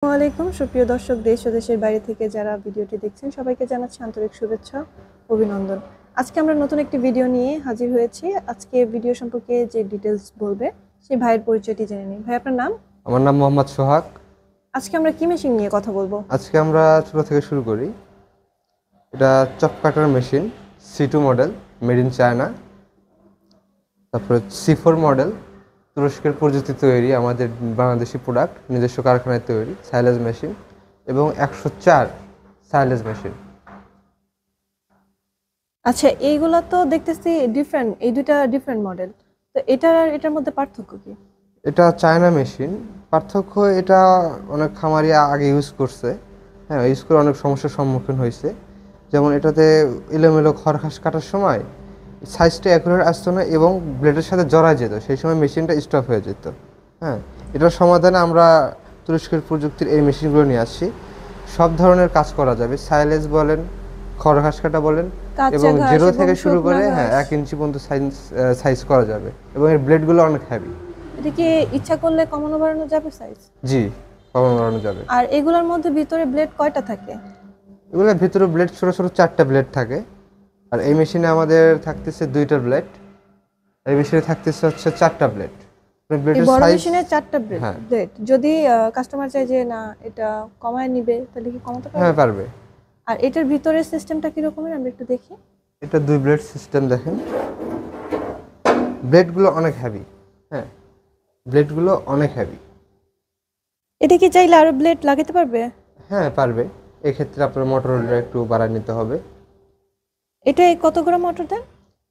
আসসালামু আলাইকুম সুপ্রিয় দর্শক, দেশ ও দেশের বাইরে থেকে যারা ভিডিওটি দেখছেন সবাইকে জানাচ্ছি আন্তরিক শুভেচ্ছা, অভিনন্দন। আজকে আমরা নতুন একটি ভিডিও নিয়ে হাজির হয়েছি। আজকে ভিডিও সম্পর্কে যে ডিটেলস বলবে সেই ভাইয়ের পরিচয়টি জেনে নিই। ভাই, আপনার নাম? আমার নাম মোহাম্মদ সোহাগ। আজকে আমরা কি মেশিন নিয়ে কথা বলবো? আজকে আমরা ছোট থেকে শুরু করি। এটা chop cutter machine, C2 model, made in China. তারপরে C4 মডেল, তুরস্কের প্রযুক্তি তৈরি, আমাদের বাংলাদেশি প্রোডাক্ট, নিজস্ব কারখানায় তৈরি সাইলেজ মেশিন, এবং 104 সাইলেজ মেশিন। আচ্ছা, এইগুলা তো দেখতেছি ডিফারেন্ট, এই দুইটা ডিফারেন্ট মডেল। তো এটার মধ্যে পার্থক্য কি? এটা চায়না মেশিন। পার্থক্য, এটা অনেক খামারি আগে ইউজ করছে, হ্যাঁ, ইউজ করে অনেক সমস্যার সম্মুখীন হয়েছে। যেমন এটাতে এলোমেলো খড়ঘাস কাটার সময় সাইজটা অ্যাকুরেট আসতো না এবং ব্লেডের সাথে জড়ায় যেত, সেই সময় মেশিনটা স্টপ হয়ে যেত। হ্যাঁ, এটার সমাধানে আমরা তুরস্কের প্রযুক্তির এই মেশিনগুলো নিয়ে আসছি। সব ধরনের কাজ করা যাবে, সাইলেজ বলেন, খড়ঘাস কাটা বলেন, এবং জিরো থেকে শুরু করে 1 ইঞ্চি পর্যন্ত সাইজ করা যাবে, এবং এর ব্লেডগুলো অনেক হেভি। এটা কি ইচ্ছা করলে কমানো বাড়ানো যাবে সাইজ? জি, কমানো বাড়ানো যাবে। আর এগুলোর মধ্যে ভিতরে ব্লেড কয়টা থাকে? এগুলোর ভিতরে ব্লেড ছোট ছোট 4টা ব্লেড থাকে। আর এই মেশিনে আমাদের থাকতেছে 2টা ব্লেড, এই মেশিনে থাকতেছে হচ্ছে 4টা ব্লেড। এই বড় মেশিনে 4টা ব্লেড। যদি কাস্টমার চায় যে না এটা কমায় নিবে, তাহলে কি কমাতে পারবে? হ্যাঁ, পারবে। আর এটার ভিতরে সিস্টেমটা কি রকমের আমরা একটু দেখি। এটা 2 ব্লেড সিস্টেম, দেখেন ব্লেডগুলো অনেক হেভি। হ্যাঁ, ব্লেডগুলো অনেক হেভি। এটা কি চাইলে আরো ব্লেড লাগাতে পারবে? হ্যাঁ, পারবে। এই ক্ষেত্রে আপনার মোটরটা একটু বাড়ায় নিতে হবে। এটা কত ঘোড়া মোটর দেন?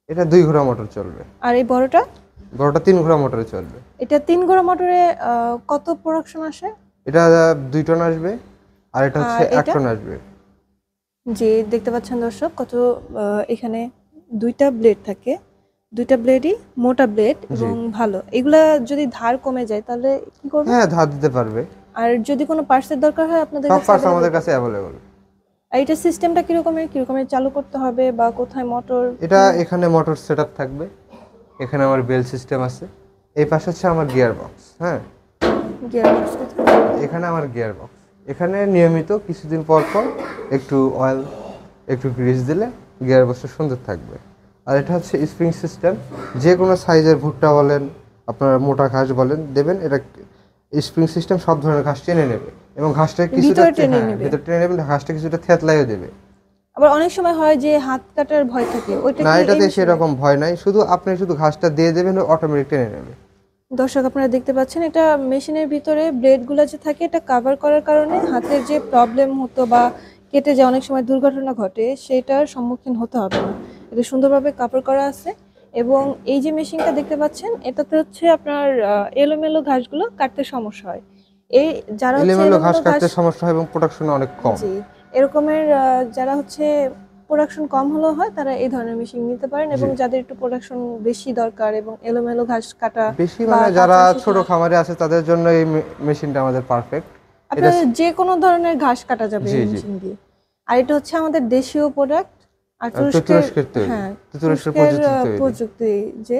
এটা 2 ঘোড়া মোটর চলবে। আর এই বড়টা? বড়টা 3 ঘোড়া মোটরে চলবে। এটা 3 ঘোড়া মোটরে কত প্রোডাকশন আসে? এটা 2 টন আসবে, আর এটা হচ্ছে 1 টন আসবে। জি, দেখতে পাচ্ছেন দর্শক, কত এখানে 2টা ব্লেড থাকে। 2টা ব্লেডই মোটা ব্লেড এবং ভালো। এগুলা যদি ধার কমে যায় তাহলে কি করবে? হ্যাঁ, ধার দিতে পারবে। আর যদি কোনো পার্টসের দরকার হয় আপনাদের সব কাছে? পার্টস আমাদের কাছে অ্যাভেলেবল। আর এটা সিস্টেমটা কিরকমের চালু করতে হবে বা কোথায় মোটর? এটা এখানে মোটর সেটআপ থাকবে, এখানে আমার বেল সিস্টেম আছে, এই পাশে হচ্ছে আমার গিয়ার বক্স। হ্যাঁ, গিয়ার বক্স কোথায়? এখানে আমার গিয়ার বক্স। এখানে নিয়মিত কিছুদিন পর পর একটু অয়েল, একটু গ্রিস দিলে গিয়ার বক্সটা সুন্দর থাকবে। আর এটা হচ্ছে স্প্রিং সিস্টেম, যে কোনো সাইজের ভুট্টা বলেন, আপনার মোটা ঘাস বলেন দেবেন, এটা স্প্রিং সিস্টেম সব ধরনের ঘাস টেনে নেবে, এবং ঘাসটা কিছুটা ভিতর টেনে নেবে, ঘাসটা কিছুটা থেতলাইও দেবে। আবার অনেক সময় হয় যে হাত কাটার ভয় থাকে, ওইটা না, কি? এটাতে সেরকম ভয় নাই, আপনি শুধু ঘাসটা দিয়ে দেবেন, অটোমেটিক টেনে নেবে। দর্শক, আপনারা দেখতে পাচ্ছেন এটা মেশিনের ভিতরে ব্লেডগুলো যে থাকে এটা কভার করার কারণে হাতের যে প্রবলেম হতো বা কেটে যে অনেক সময় দুর্ঘটনা ঘটে সেটার সম্মুখীন হতে হবে না। এটা সুন্দরভাবে কভার করা আছে। এবং এই যে মেশিনটা দেখতে পাচ্ছেন এটাতে হচ্ছে আপনার এলোমেলো ঘাসগুলো কাটতে সমস্যা হয়। এই যারা হচ্ছে এলোমেলো ঘাস কাটতে সমস্যা হয় এবং প্রোডাকশন অনেক কম। জি, এরকমের যারা হচ্ছে প্রোডাকশন কম হলেও হয় তারা এই ধরনের মেশিন নিতে পারেন, এবং যাদের একটু প্রোডাকশন বেশি দরকার এবং এলোমেলো ঘাস কাটা বেশি মানে যারা ছোট খামারে আছে তাদের জন্য এই মেশিনটা আমাদের পারফেক্ট। এটা যে কোনো ধরনের ঘাস কাটা যাবে এই মেশিন দিয়ে। আর এটা হচ্ছে আমাদের দেশীয় প্রোডাক্ট, আর তুরস্কের প্রযুক্তি যে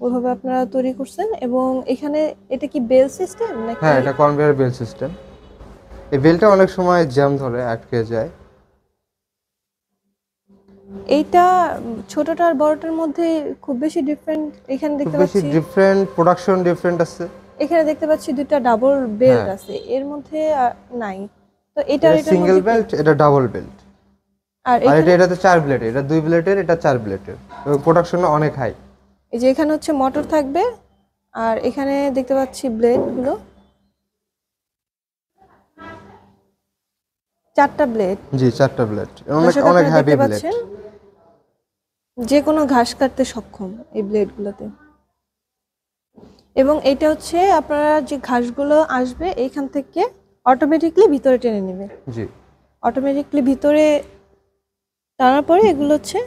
ওইভাবে আপনারা তৈরি করছেন। এবং এখানে এটা কি বেল সিস্টেম নাকি? হ্যাঁ, এটা কনভেয়ার বেল সিস্টেম। এই বেলটা অনেক সময় জ্যাম ধরে, আটকে যায়। এইটা ছোটটা আর বড়টার মধ্যে খুব বেশি ডিফারেন্ট এখানে দেখতে পাচ্ছি? বেশি ডিফারেন্ট, প্রোডাকশন ডিফারেন্ট আছে। এখানে দেখতে পাচ্ছি দুটো ডাবল বেল্ট আছে, এর মধ্যে নাই। তো এটা সিঙ্গেল বেল্ট, এটা ডাবল বেল্ট। আর এটাতে 4 ব্লেড, এটা 2 ব্লেডের, এটা 4 ব্লেডের, এবং প্রোডাকশন অনেক হাই। এই যে এখানে হচ্ছে মোটর থাকবে, আর এখানে দেখতে পাচ্ছি ব্লেড গুলো 4টা ব্লেড। জি, 4টা ব্লেড, অনেক হেভি ব্লেড। যে কোনো ঘাস কাটতে সক্ষম এই ব্লেড গুলোতে। এবং এটা হচ্ছে আপনারা যে ঘাসগুলো আসবে এইখান থেকে অটোমেটিকলি ভিতরে টেনে নেবে। জি, অটোমেটিকলি ভিতরে টানার পরে এগুলো হচ্ছে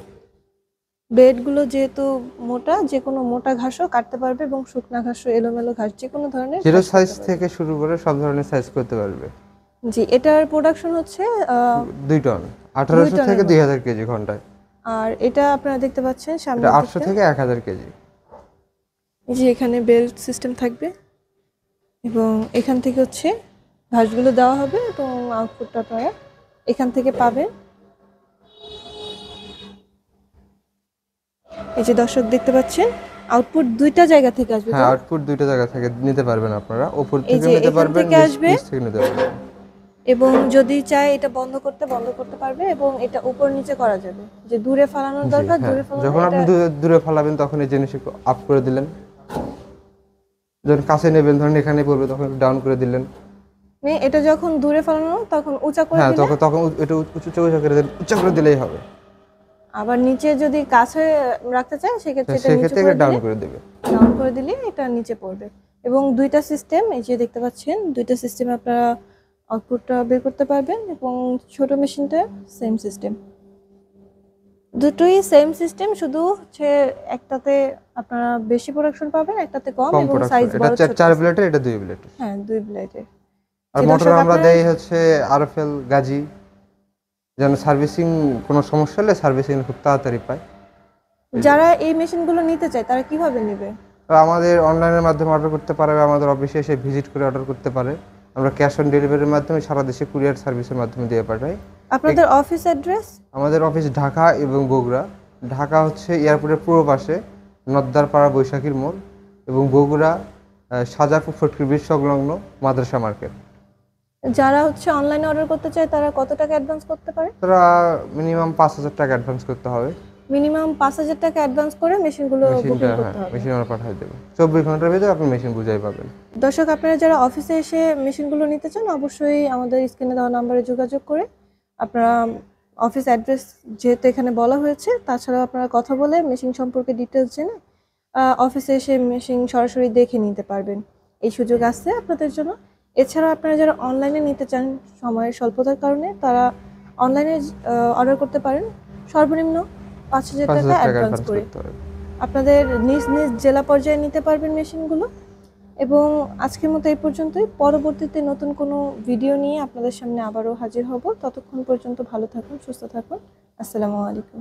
ব্লেডগুলো যেহেতু মোটা, যে কোনো মোটা ঘাসও কাটতে পারবে এবং শুকনা ঘাসও, এলোমেলো ঘাস যে কোনো ধরনের জিরো সাইজ থেকে শুরু করে সব ধরনের সাইজ করতে পারবে। জি, এটার প্রোডাকশন হচ্ছে 2 টন, 1800 থেকে 2000 কেজি ঘন্টায়। আর এটা আপনারা দেখতে পাচ্ছেন সামনে 800 থেকে 1000 কেজি। এই যে এখানে বেল্ট সিস্টেম থাকবে, এবং এখান থেকে হচ্ছে ভাঁজগুলো দেওয়া হবে এবং আউটপুটটা আপনারা এখান থেকে পাবেন। এই যে দর্শক দেখতে পাচ্ছেন আউটপুট দুইটা জায়গা থেকে আসবে। হ্যাঁ, আউটপুট দুইটা জায়গা থেকে নিতে পারবেন আপনারা, উপর এই থেকে যে নিতে এখান পারবেন, থেকে আসবে নিচ থেকে নিতে পারবেন। এবং যদি চায় এটা বন্ধ করতে পারবে এবং এটা উপর নিচে করা যাবে। যে দূরে ফালানোর জি, দরকার হ্যাঁ। দূরে ফালানো, যখন আপনি এটা দূরে ফালাবেন তখন এই জিনিস একটু আপ করে দিলেন, যখন কাছে নেবেন ধরেন এখানে পড়বে তখন ডাউন করে দিলেন। এটা যখন দূরে ফালানো তখন উঁচা করে হ্যাঁ, দিলে, তখন এটা উঁচা করে দিলেন, উঁচা করে দিলেই হবে। আবার নিচে যদি কাছে রাখতে চায় সেক্ষেত্রে এটা নিচে সেক্ষেত্রে করে ডাউন দিলে, করে দেবে। ডাউন করে দিলে এটা নিচে পড়বে। এবং দুইটা সিস্টেম, এই যে দেখতে পাচ্ছেন দুইটা সিস্টেমে আপনারা আউটপুটটা বের করতে পারবেন। এবং ছোট মেশিনটা সেম সিস্টেম, দুটোই সেম সিস্টেম, শুধু হচ্ছে একটাতে আপনারা বেশি প্রোডাকশন পাবেন, একটাতে কম এবং প্রোডাকশন, সাইজ এটা বড় ছোট 4 আছে। ব্লেডের, এটা 2 ব্লেডের। হ্যাঁ 2 ব্লেডের। আর যে মোটর দর্শক আমরা আপনারা দেই হচ্ছে আরএফএল গাজী, যেন সার্ভিসিং কোনো সমস্যা হলে সার্ভিসিং খুব তাড়াতাড়ি পায়। যারা এই মেশিনগুলো নিতে চায় তারা কিভাবে নেবে? আর আমাদের অনলাইনের মাধ্যমে অর্ডার করতে পারে, আমাদের অফিসে এসে ভিজিট করে অর্ডার করতে পারে। আমরা ক্যাশ অন ডেলিভারির মাধ্যমে সারা দেশে কুরিয়ার সার্ভিসের মাধ্যমে দিয়ে পাঠাই। আপনাদের অফিস অ্যাড্রেস? আমাদের অফিস ঢাকা এবং বগুড়া। ঢাকা হচ্ছে এয়ারপোর্টের পূর্ব পাশে নদ্দারপাড়া বৈশাখীর মোড়, এবং বগুড়া সাজাপুর ফটকির ব্রিজ সংলগ্ন মাদ্রাসা মার্কেট। যারা হচ্ছে অনলাইনে অর্ডার করতে চায় তারা কত টাকা অ্যাডভান্স করতে পারে? তারা মিনিমাম 5,000 টাকা অ্যাডভান্স করতে হবে। মিনিমাম 5,000 টাকা অ্যাডভান্স করে মেশিনগুলো বুকিং মেশিনটা, হ্যাঁ, করতে হবে। মেশিন আমরা পাঠিয়ে দেবো 24 ঘন্টার ভিতরে আপনি মেশিন বুঝাই পাবেন। দর্শক আপনারা যারা অফিসে এসে মেশিনগুলো নিতে চান অবশ্যই আমাদের স্ক্রিনে দেওয়া নাম্বারে যোগাযোগ করে আপনারা অফিস অ্যাড্রেস যেহেতু এখানে বলা হয়েছে, তাছাড়াও আপনারা কথা বলে মেশিন সম্পর্কে ডিটেলস জেনে অফিসে এসে মেশিন সরাসরি দেখে নিতে পারবেন। এই সুযোগ আছে আপনাদের জন্য। এছাড়াও আপনারা যারা অনলাইনে নিতে চান সময়ের স্বল্পতার কারণে, তারা অনলাইনে অর্ডার করতে পারেন সর্বনিম্ন 5,000 টাকা 5,000 টাকা অ্যাডভান্স অ্যাডভান্স করে। করতে হবে। আপনাদের নিজ নিজ জেলা পর্যায়ে নিতে পারবেন মেশিনগুলো। এবং আজকের মতো এই পর্যন্তই। পরবর্তীতে নতুন কোনো ভিডিও নিয়ে আপনাদের সামনে আবারও হাজির হব। ততক্ষণ পর্যন্ত ভালো থাকুন, সুস্থ থাকুন। আসসালামু আলাইকুম।